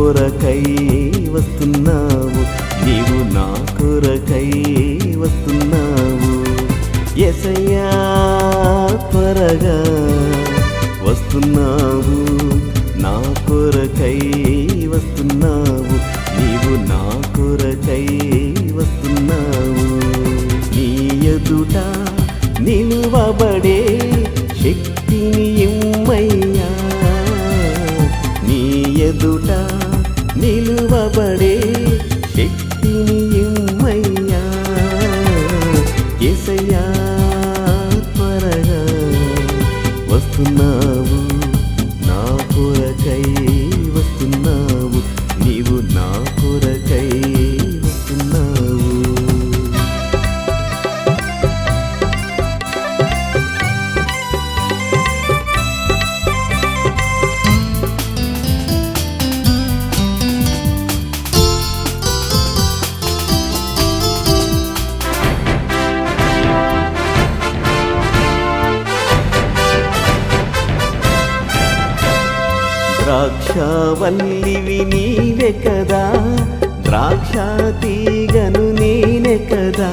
కొరకై వస్తున్నావు, నీవు నా కొరకై వస్తున్నావు. యేసయ్యా త్వరగా వస్తున్నావు, నా కొరకై వస్తున్నావు, నీవు నా కొరకై వస్తున్నావు. నీ ఎదుట నిలువబడే శక్తిని ఇమ్మయ్యా, నీ ఎదుట నిలువబడే శక్తిని ఇమ్మయ్యా. యేసయ్యా త్వరగా వస్తున్నావు, నా కొరకై వస్తున్నావు, నీవు నా కొరకై వస్తున్నావు. ద్రాక్షవల్లివి నీవే కదా, ద్రాక్ష తీగను నేనే కదా.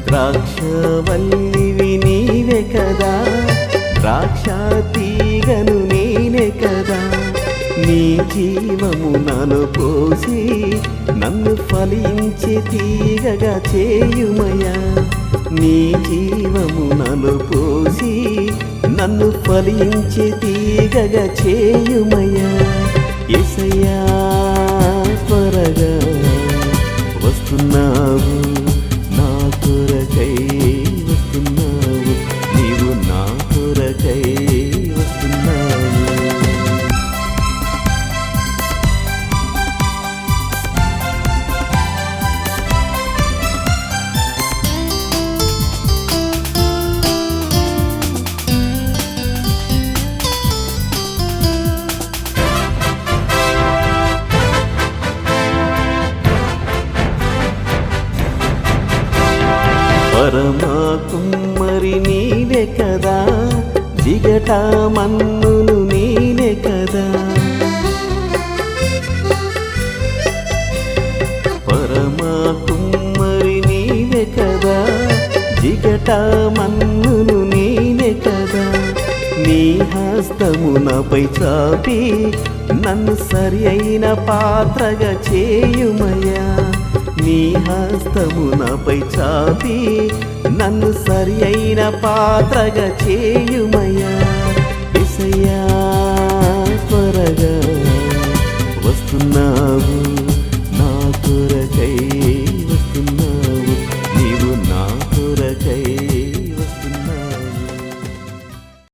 ద్రాక్షవల్లివి నీవే కదా, ద్రాక్ష తీగను నేనే కదా. నీ జీవము నాలో పోసి నన్ను ఫలించే తీగగా చేయుమయ్యా, నీ జీవము నాలో పోసి నన్ను ఫలించే తీగగా చేయుమయ్యా. యేసయ్యా త్వరగా వస్తున్నావు, నా కొరకై వస్తున్నావు, నీవు నా కొరకై వస్తున్నావు. పరమా కుమ్మరి నీవే కదా, జిగట మన్నును నీనే కదా. పరమా కుమ్మరి నీవే కదా, జిగట మన్నును నీనే కదా. నీ హస్తము నాపై చాపి నన్ను సరి అయిన పాత్రగా చేయుమయ్యా, నీ హస్తము నాపై చాపి నన్ను సరి అయిన పాత్రగా చేయుమయ్యా. యేసయ్యా త్వరగా వస్తున్నావు,